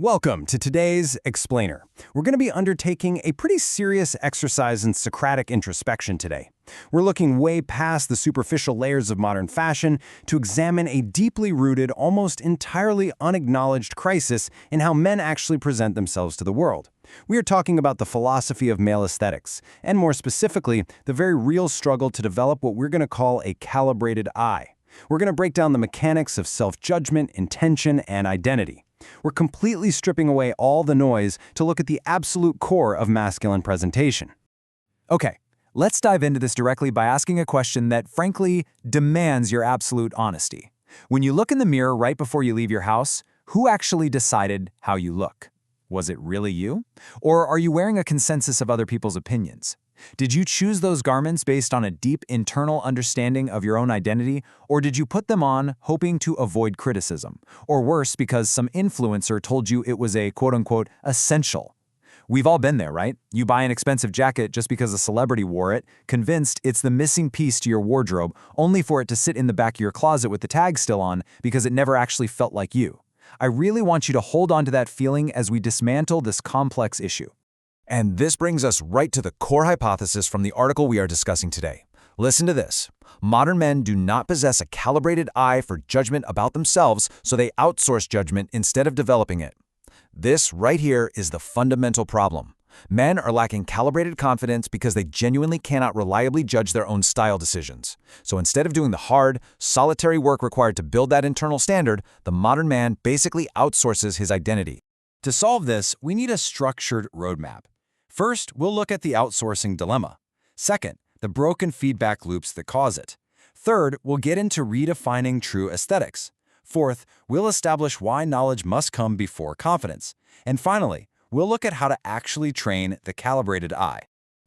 Welcome to today's Explainer. We're going to be undertaking a pretty serious exercise in Socratic introspection today. We're looking way past the superficial layers of modern fashion to examine a deeply rooted, almost entirely unacknowledged crisis in how men actually present themselves to the world. We are talking about the philosophy of male aesthetics, and more specifically, the very real struggle to develop what we're going to call a calibrated eye. We're going to break down the mechanics of self-judgment, intention, and identity. We're completely stripping away all the noise to look at the absolute core of masculine presentation. Okay, let's dive into this directly by asking a question that, frankly, demands your absolute honesty. When you look in the mirror right before you leave your house, who actually decided how you look? Was it really you? Or are you wearing a consensus of other people's opinions? Did you choose those garments based on a deep internal understanding of your own identity, or did you put them on hoping to avoid criticism? Or worse, because some influencer told you it was a quote-unquote essential? We've all been there, right? You buy an expensive jacket just because a celebrity wore it, convinced it's the missing piece to your wardrobe, only for it to sit in the back of your closet with the tag still on because it never actually felt like you. I really want you to hold on to that feeling as we dismantle this complex issue. And this brings us right to the core hypothesis from the article we are discussing today. Listen to this. Modern men do not possess a calibrated eye for judgment about themselves, so they outsource judgment instead of developing it. This right here is the fundamental problem. Men are lacking calibrated confidence because they genuinely cannot reliably judge their own style decisions. So instead of doing the hard, solitary work required to build that internal standard, the modern man basically outsources his identity. To solve this, we need a structured roadmap. First, we'll look at the outsourcing dilemma. Second, the broken feedback loops that cause it. Third, we'll get into redefining true aesthetics. Fourth, we'll establish why knowledge must come before confidence. And finally, we'll look at how to actually train the calibrated eye.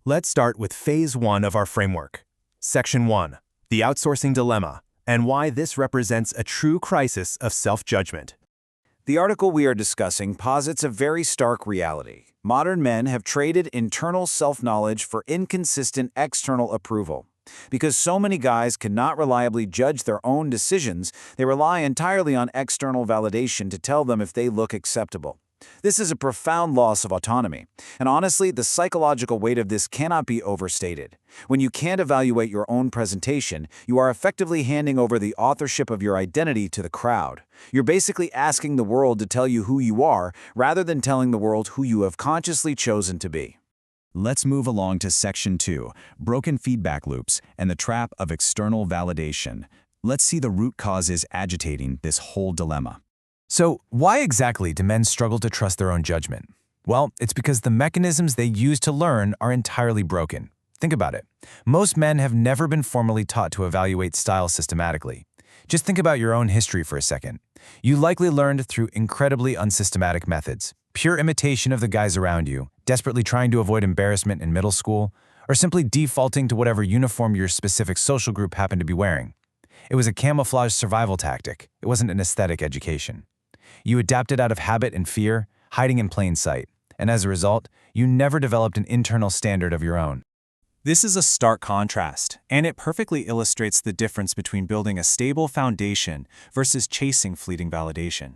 Let's start with Phase 1 of our framework. Section 1, the outsourcing dilemma, and why this represents a true crisis of self-judgment. The article we are discussing posits a very stark reality. Modern men have traded internal self-knowledge for inconsistent external approval. Because so many guys cannot reliably judge their own decisions, they rely entirely on external validation to tell them if they look acceptable. This is a profound loss of autonomy, and honestly, the psychological weight of this cannot be overstated. When you can't evaluate your own presentation, you are effectively handing over the authorship of your identity to the crowd. You're basically asking the world to tell you who you are, rather than telling the world who you have consciously chosen to be. Let's move along to Section 2, broken feedback loops and the trap of external validation. Let's see the root causes agitating this whole dilemma. So, why exactly do men struggle to trust their own judgment? Well, it's because the mechanisms they use to learn are entirely broken. Think about it. Most men have never been formally taught to evaluate style systematically. Just think about your own history for a second. You likely learned through incredibly unsystematic methods, pure imitation of the guys around you, desperately trying to avoid embarrassment in middle school, or simply defaulting to whatever uniform your specific social group happened to be wearing. It was a camouflage survival tactic. It wasn't an aesthetic education. You adapted out of habit and fear, hiding in plain sight, and as a result, you never developed an internal standard of your own. This is a stark contrast, and it perfectly illustrates the difference between building a stable foundation versus chasing fleeting validation.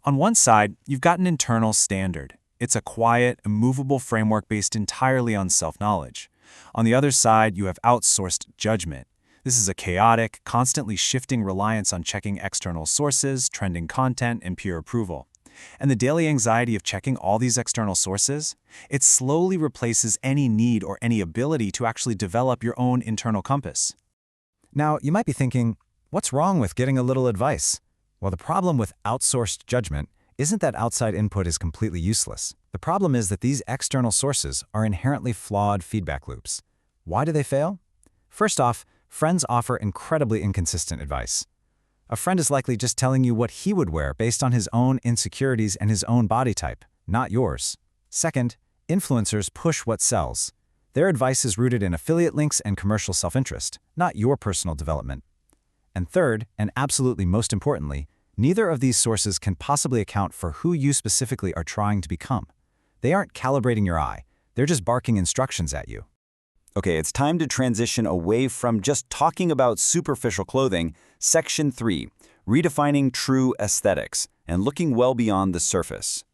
On one side, you've got an internal standard. It's a quiet, immovable framework based entirely on self-knowledge. On the other side, you have outsourced judgment. This is a chaotic, constantly shifting reliance on checking external sources, trending content, and peer approval. And the daily anxiety of checking all these external sources, it slowly replaces any need or any ability to actually develop your own internal compass. Now, you might be thinking, what's wrong with getting a little advice? Well, the problem with outsourced judgment isn't that outside input is completely useless. The problem is that these external sources are inherently flawed feedback loops. Why do they fail? First off, friends offer incredibly inconsistent advice. A friend is likely just telling you what he would wear based on his own insecurities and his own body type, not yours. Second, influencers push what sells. Their advice is rooted in affiliate links and commercial self-interest, not your personal development. And third, and absolutely most importantly, neither of these sources can possibly account for who you specifically are trying to become. They aren't calibrating your eye, they're just barking instructions at you. Okay, it's time to transition away from just talking about superficial clothing. Section 3, redefining true aesthetics and looking well beyond the surface.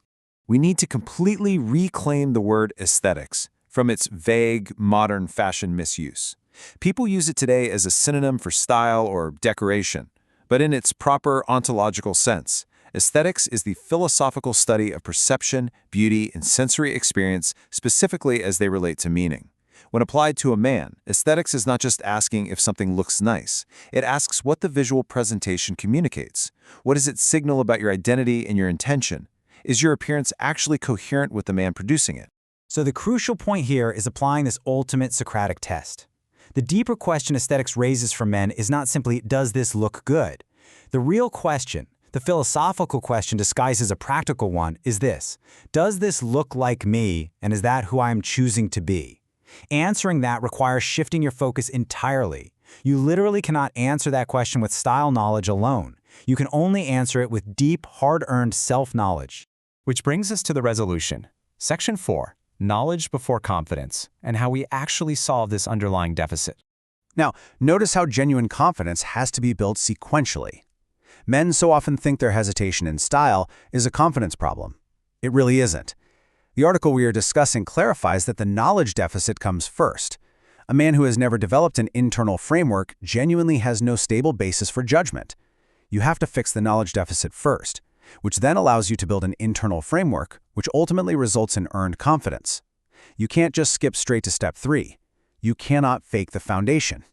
We need to completely reclaim the word aesthetics from its vague, modern fashion misuse. People use it today as a synonym for style or decoration, but in its proper ontological sense, aesthetics is the philosophical study of perception, beauty, and sensory experience, specifically as they relate to meaning. When applied to a man, aesthetics is not just asking if something looks nice. It asks what the visual presentation communicates. What does it signal about your identity and your intention? Is your appearance actually coherent with the man producing it? So the crucial point here is applying this ultimate Socratic test. The deeper question aesthetics raises for men is not simply, does this look good? The real question, the philosophical question disguised as a practical one, is this: does this look like me, and is that who I am choosing to be? Answering that requires shifting your focus entirely. You literally cannot answer that question with style knowledge alone. You can only answer it with deep, hard-earned self-knowledge. Which brings us to the resolution. Section 4. Knowledge before confidence, and how we actually solve this underlying deficit. Now, notice how genuine confidence has to be built sequentially. Men so often think their hesitation in style is a confidence problem. It really isn't. The article we are discussing clarifies that the knowledge deficit comes first. A man who has never developed an internal framework genuinely has no stable basis for judgment. You have to fix the knowledge deficit first, which then allows you to build an internal framework, which ultimately results in earned confidence. You can't just skip straight to step 3. You cannot fake the foundation.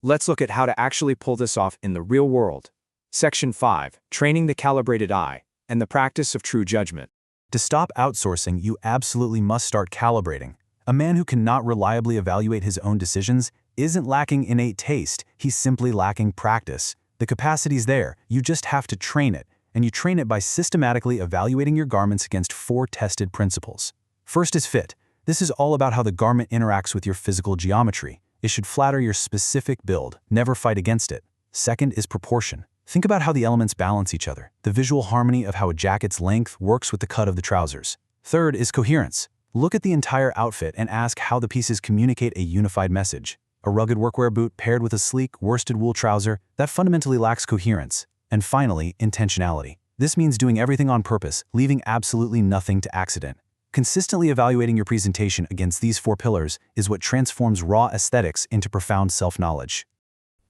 Let's look at how to actually pull this off in the real world. Section 5. Training the calibrated eye and the practice of true judgment. To stop outsourcing, you absolutely must start calibrating. A man who cannot reliably evaluate his own decisions isn't lacking innate taste, he's simply lacking practice. The capacity's there, you just have to train it, and you train it by systematically evaluating your garments against 4 tested principles. First is fit. This is all about how the garment interacts with your physical geometry. It should flatter your specific build, never fight against it. Second is proportion. Think about how the elements balance each other, the visual harmony of how a jacket's length works with the cut of the trousers. Third is coherence. Look at the entire outfit and ask how the pieces communicate a unified message. A rugged workwear boot paired with a sleek, worsted wool trouser, that fundamentally lacks coherence. And finally, intentionality. This means doing everything on purpose, leaving absolutely nothing to accident. Consistently evaluating your presentation against these 4 pillars is what transforms raw aesthetics into profound self-knowledge.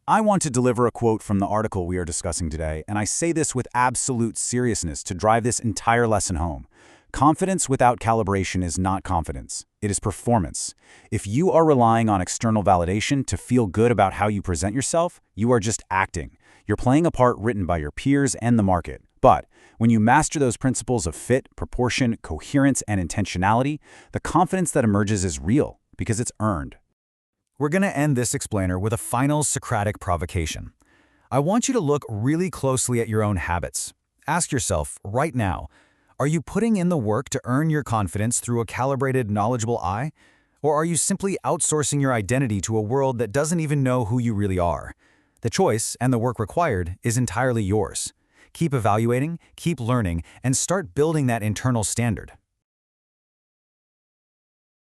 I want to deliver a quote from the article we are discussing today, and I say this with absolute seriousness to drive this entire lesson home. Confidence without calibration is not confidence. It is performance. If you are relying on external validation to feel good about how you present yourself, you are just acting. You're playing a part written by your peers and the market. But when you master those principles of fit, proportion, coherence, and intentionality, the confidence that emerges is real because it's earned. We're going to end this explainer with a final Socratic provocation. I want you to look really closely at your own habits. Ask yourself, right now, are you putting in the work to earn your confidence through a calibrated, knowledgeable eye? Or are you simply outsourcing your identity to a world that doesn't even know who you really are? The choice, and the work required, is entirely yours. Keep evaluating, keep learning, and start building that internal standard.